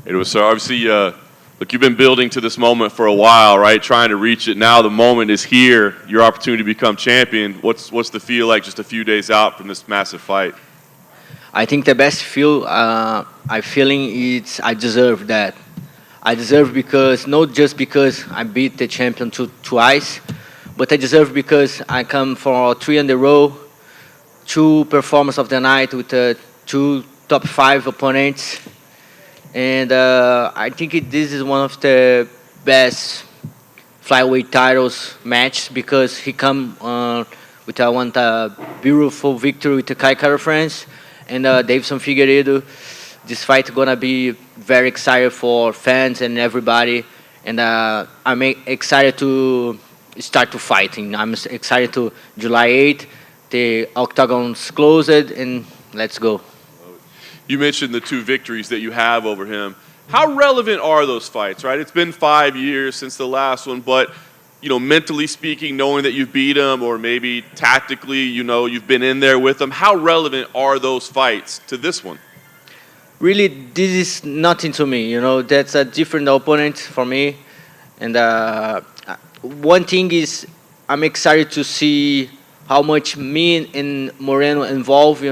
It was so obviously, look, you've been building to this moment for a while, right? Trying to reach it. Now the moment is here. Your opportunity to become champion. What's the feel like just a few days out from this massive fight? I think the best feel I feeling is I deserve that. I deserve because not just because I beat the champion twice, but I deserve because I come for three in a row, two performance of the night with two top five opponents, and I think this is one of the best flyweight titles match because he come with one beautiful victory with the Kai Kara France and Davidson Figueiredo. This fight gonna be very excited for fans and everybody, and I'm excited to start to fighting. I'm excited to July 8th. The octagon's closed, and let's go. You mentioned the two victories that you have over him. How relevant are those fights, right? It's been 5 years since the last one, but mentally speaking, knowing that you've beat him, or maybe tactically, you've been in there with him. How relevant are those fights to this one? Really, this is nothing to me. That's a different opponent for me, and one thing is I'm excited to see how much me and Moreno involve.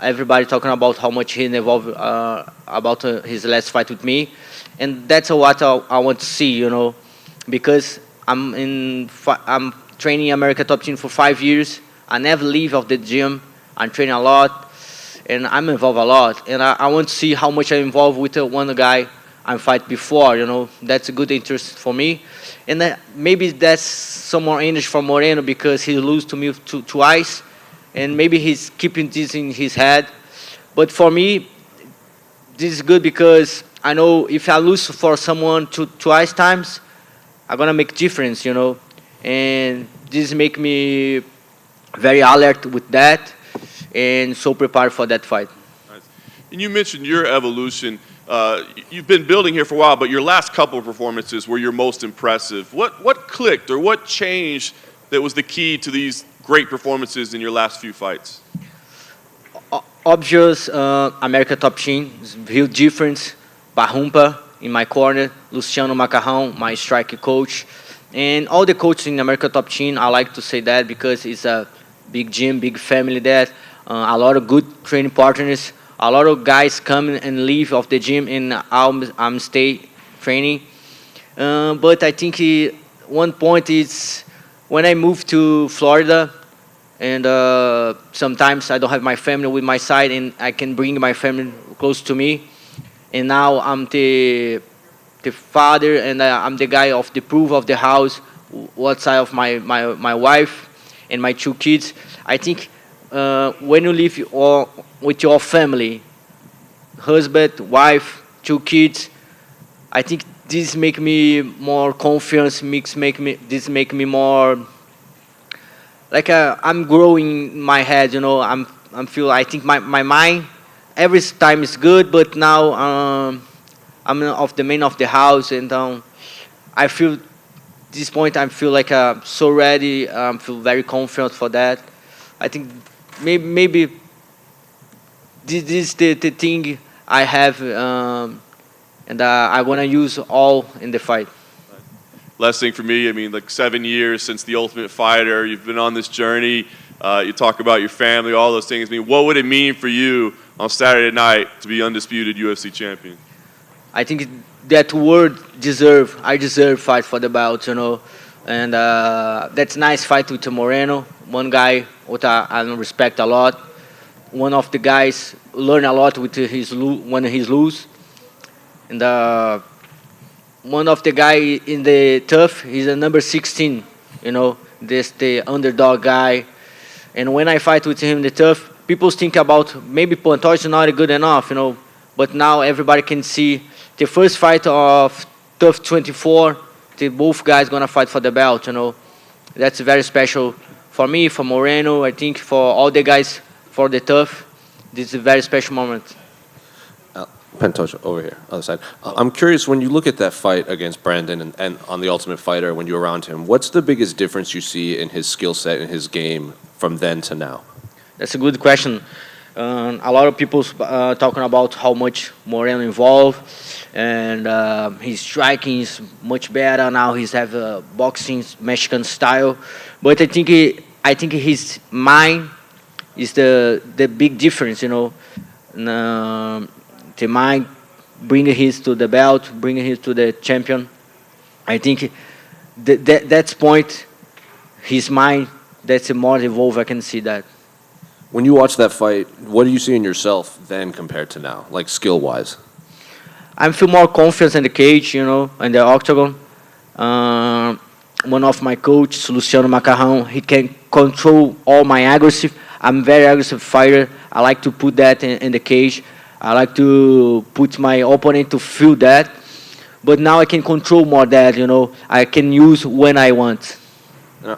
Everybody talking about how much he involved about his last fight with me, and that's what I want to see. Because I'm training America Top Team for 5 years. I never leave of the gym. I'm training a lot, and I'm involved a lot. And I want to see how much I'm involved with one guy I fight before. That's a good interest for me, and maybe that's some more energy for Moreno because he lose to me twice, and maybe he's keeping this in his head. But for me, this is good because I know if I lose for someone twice times, I'm gonna make difference, and this make me very alert with that, and so prepared for that fight. Nice. And you mentioned your evolution. You've been building here for a while, but your last couple of performances were your most impressive. What clicked or what changed that was the key to these great performances in your last few fights? Obvious, America Top Team, huge difference. Barrumpa in my corner, Luciano Macarrão, my striker coach, and all the coaches in America Top Team. I like to say that because it's a big gym, big family there. A lot of good training partners. A lot of guys come and leave of the gym, and I'm stay training. But I think one point is when I moved to Florida, and sometimes I don't have my family with my side, and I can bring my family close to me. And now I'm the father, and I'm the guy of the proof of the house, what side of my wife and my two kids. I think when you live with your family, husband, wife, two kids, I think this make me more confidence. This make me more like I'm growing my head. I'm feel. I think my mind every time is good, but now I'm of the man of the house, and I feel this point. I feel like so ready. Feel very confident for that. I think maybe this is the thing I have, and I want to use all in the fight. Last thing for me, like 7 years since The Ultimate Fighter, you've been on this journey. You talk about your family, all those things. What would it mean for you on Saturday night to be undisputed UFC champion? I think that word I deserve fight for the belt, and that's nice fight with Moreno. One guy what I respect a lot. One of the guys learn a lot with when he's lose, and one of the guy in the tough, he's a number 16, this the underdog guy. And when I fight with him in the tough, people think about maybe Pantoja is not good enough, but now everybody can see the first fight of tough 24, the both guys gonna fight for the belt, That's very special for me, for Moreno, I think for all the guys for the tough. This is a very special moment. Pantoja, over here, other side. I'm curious, when you look at that fight against Brandon and on The Ultimate Fighter, when you're around him, what's the biggest difference you see in his skill set and his game from then to now? That's a good question. A lot of people talking about how much Moreno involved, and his striking is much better now. He's have a boxing Mexican style, but I think his mind is the big difference. You know, and, the mind bringing his to the belt, bringing his to the champion. I think that's point. His mind that's more evolved. I can see that. When you watch that fight, what do you see in yourself then compared to now, like skill-wise? I feel more confidence in the cage, you know, in the octagon. One of my coaches, Luciano Macarrão, he can control all my aggressive. I'm very aggressive fighter. I like to put that in the cage. I like to put my opponent to feel that. But now I can control more that, you know. I can use when I want.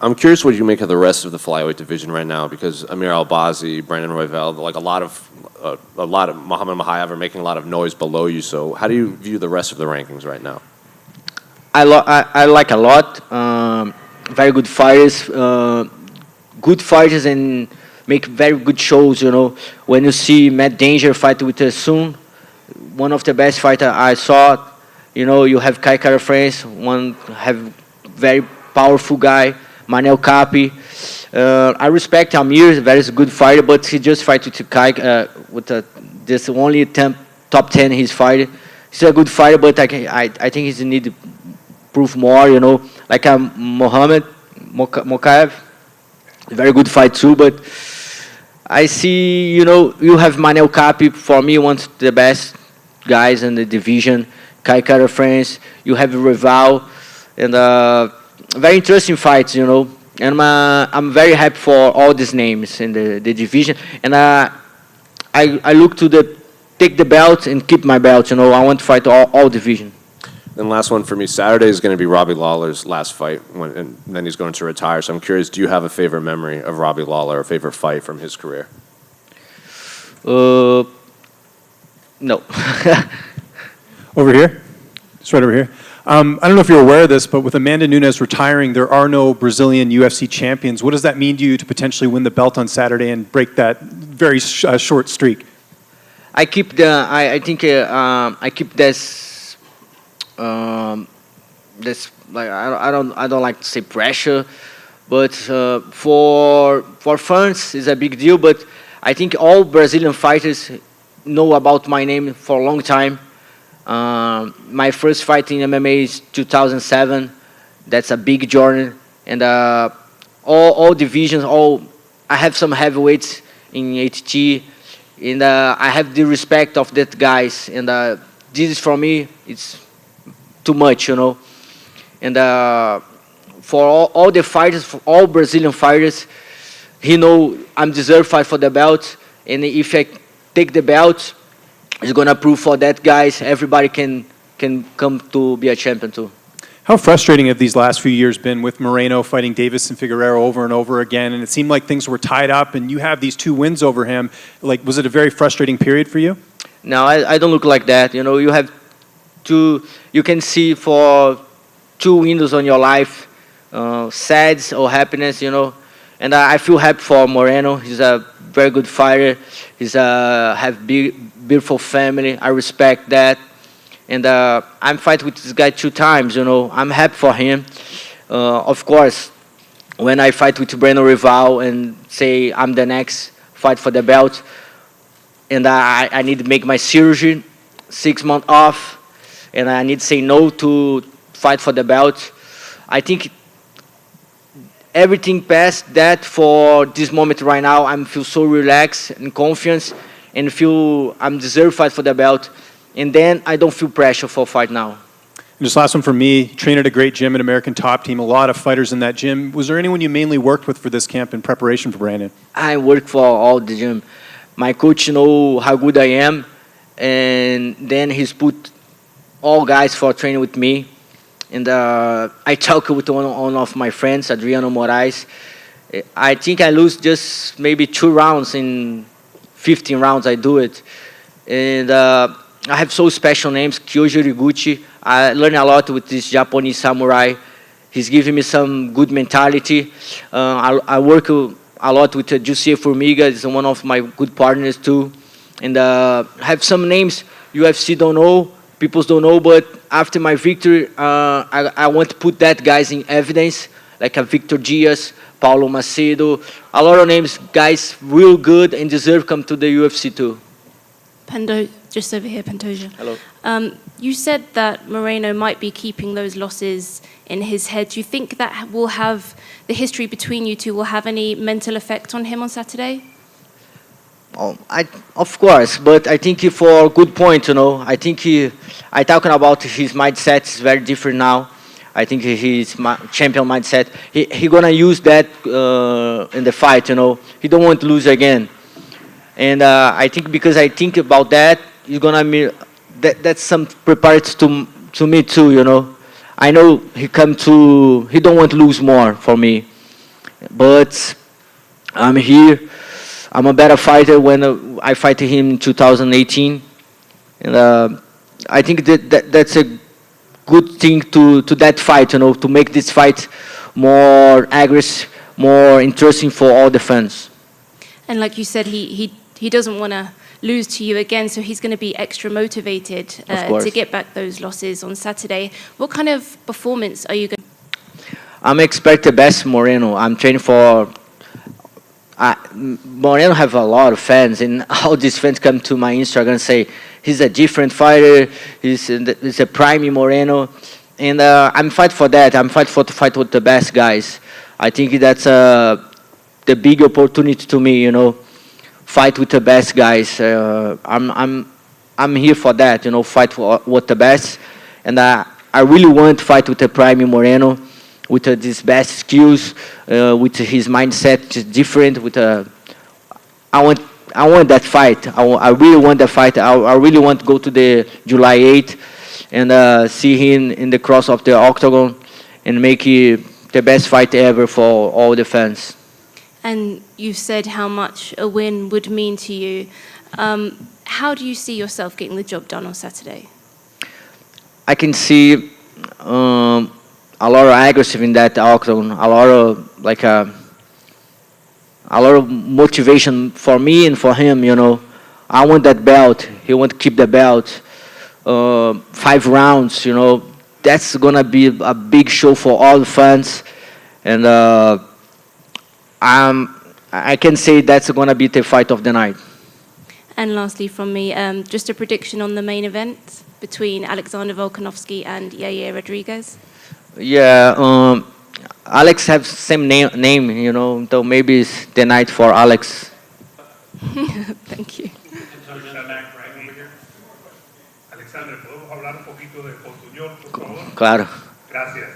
I'm curious what you make of the rest of the flyweight division right now, because Amir Albazi, Brandon Royval, like a lot of Muhammad Mahayev are making a lot of noise below you. So how do you view the rest of the rankings right now? I like a lot. Very good fighters. Good fighters and make very good shows, you know. When you see Matt Danger fight with Sun, one of the best fighters I saw, you know, you have Kai Kara France, one have very powerful guy, Manel Capi. I respect Amir, very good fighter, but he just fight with Kai, this only top 10 he's fighting. He's a good fighter, but I think he need to prove more, you know. Like Mohamed Mokaev, very good fight too, but I see, you know, you have Manel Capi, for me, one of the best guys in the division. Kai Kara France, you have Rival, and very interesting fights, you know. And I'm very happy for all these names in the division. And I look to take the belt and keep my belt, you know. I want to fight all division. Then last one for me, Saturday is going to be Robbie Lawler's last fight, and then he's going to retire. So I'm curious, do you have a favorite memory of Robbie Lawler, or a favorite fight from his career? No. Over here. It's right over here. I don't know if you're aware of this, but with Amanda Nunes retiring, there are no Brazilian UFC champions. What does that mean to you to potentially win the belt on Saturday and break that very short streak? I keep I think I keep this like I don't like to say pressure, but for fans it's a big deal. But I think all Brazilian fighters know about my name for a long time. My first fight in MMA is 2007. That's a big journey, and all divisions. I have some heavyweights in ATT, and I have the respect of that guys. And this is for me, it's too much, you know. And for all the fighters, for all Brazilian fighters, he know I'm deserve fight for the belt, and if I take the belt, it's gonna prove for that guys everybody can come to be a champion too. How frustrating have these last few years been with Moreno fighting Davis and Figueiredo over and over again, and it seemed like things were tied up, and you have these 2 wins over him. Like, was it a very frustrating period for you? No, I don't look like that. You know, you have you can see for 2 windows on your life, sad or happiness, you know. And I feel happy for Moreno. He's a very good fighter. He's have beautiful family. I respect that. And I'm fighting with this guy 2 times, you know. I'm happy for him. Of course, when I fight with Breno Rival and say I'm the next fight for the belt, and I need to make my surgery, 6 months off, and I need to say no to fight for the belt. I think everything past that for this moment right now, I feel so relaxed and confident, and feel I'm deserve fight for the belt. And then I don't feel pressure for fight now. And just last one from me, train at a great gym at American Top Team, a lot of fighters in that gym. Was there anyone you mainly worked with for this camp in preparation for Brandon? I work for all the gym. My coach know how good I am, and then he's put all guys for training with me. And I talk with one of my friends, Adriano Moraes. I think I lose just maybe 2 rounds in 15 rounds I do it. And I have so special names, Kyoji Riguchi. I learn a lot with this Japanese samurai. He's giving me some good mentality. I work a lot with Jussier Formiga. He's one of my good partners too. And have some names UFC don't know, people don't know, but after my victory, I want to put that guys in evidence, like a Victor Diaz, Paulo Macedo, a lot of names, guys real good and deserve come to the UFC too. Just over here, Pantoja. Hello. You said that Moreno might be keeping those losses in his head. Do you think that will have, the history between you two will have any mental effect on him on Saturday? Of course, but I think for a good point, I think I talking about his mindset is very different now. I think his champion mindset, he gonna use that in the fight, He don't want to lose again. And I think because I think about that, he's gonna that's some prepared to me too, I know he don't want to lose more for me, but I'm here. I'm a better fighter when I fight him in 2018, and I think that's a good thing to that fight, to make this fight more aggressive, more interesting for all the fans. And like you said, he doesn't want to lose to you again, so he's going to be extra motivated to get back those losses on Saturday. What kind of performance are you going to? I'm expect the best Moreno. I'm training for. Moreno have a lot of fans, and all these fans come to my Instagram and say he's a different fighter. He's a prime Moreno, and I'm fight for that. I'm fight to fight with the best guys. I think that's the big opportunity to me. Fight with the best guys. I'm here for that. Fight with the best, and I really want to fight with the prime Moreno. With his best skills, with his mindset different. I want that fight. I really want that fight. I really want to go to the July 8th and see him in the cross of the octagon and make it the best fight ever for all the fans. And you've said how much a win would mean to you. How do you see yourself getting the job done on Saturday? I can see a lot of aggressive in that octagon, a lot of motivation for me and for him. I want that belt. He want to keep the belt. 5 rounds. That's gonna be a big show for all the fans, and I can say that's gonna be the fight of the night. And lastly, from me, just a prediction on the main event between Alexander Volkanovski and Yair Rodriguez. Yeah, Alex has same name, so maybe it's the night for Alex. Thank you. Alexandre, ¿podemos hablar un poquito de Portuñol, por favor? Claro. Gracias.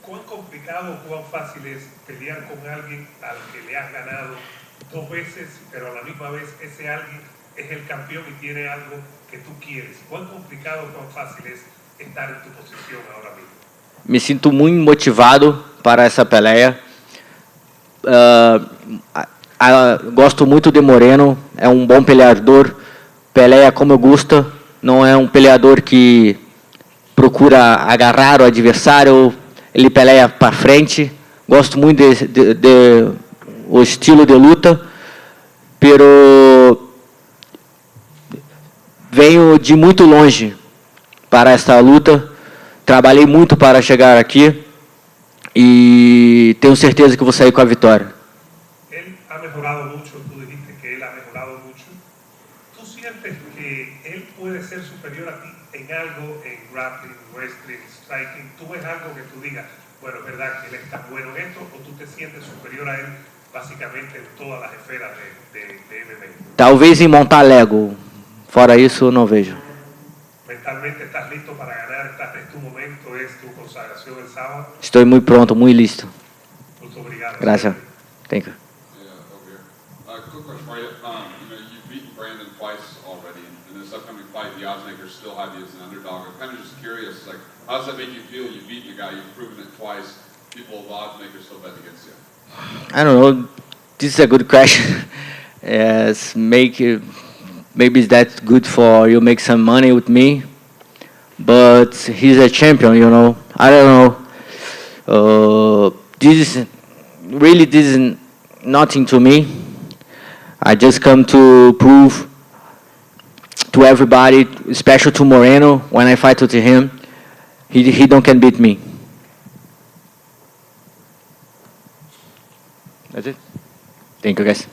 ¿Cuán complicado o cuán fácil es pelear con alguien al que le has ganado 2 veces, pero a la misma vez ese alguien es el campeón y tiene algo que tú quieres? ¿Cuán complicado o cuán fácil es estar en tu posición ahora mismo? Me sinto muito motivado para essa peleia. Gosto muito de Moreno, é um bom peleador, peleia como eu gosto, não é um peleador que procura agarrar o adversário, ele peleia para frente. Gosto muito de o estilo de luta, pero venho de muito longe para esta luta. Trabalhei muito para chegar aqui e tenho certeza que vou sair com a vitória. Él ha mejorado mucho, tú dijiste que él ha mejorado mucho. ¿Tú sientes que él puede ser superior a ti en algo, en grappling, wrestling, striking? ¿Tú ves algo que tú digas, bueno, es verdad que él está bueno en esto, o tú te sientes superior a él básicamente en todas las esferas de MMA? Talvez em montar Lego, fora isso eu não vejo. ¿Mentalmente estás listo para ganar? ¿Estás en tu momento? ¿Es tu consagración el sábado? Estou muito pronto, muito listo. Muito obrigado. Gracias. Thank you. Yeah, over here. Quick question for you. You've beaten Brandon twice already. In this upcoming fight, the oddsmakers still have you as an underdog. I'm kind of just curious, how does that make you feel? You've beaten a guy, you've proven it twice. People, the oddsmakers still bet against you. I don't know. This is a good question. Yes, maybe it's that good for you make some money with me, but he's a champion, I don't know. This isn't nothing to me. I just come to prove to everybody, especially to Moreno, when I fight with him, he don't can beat me. That's it. Thank you, guys.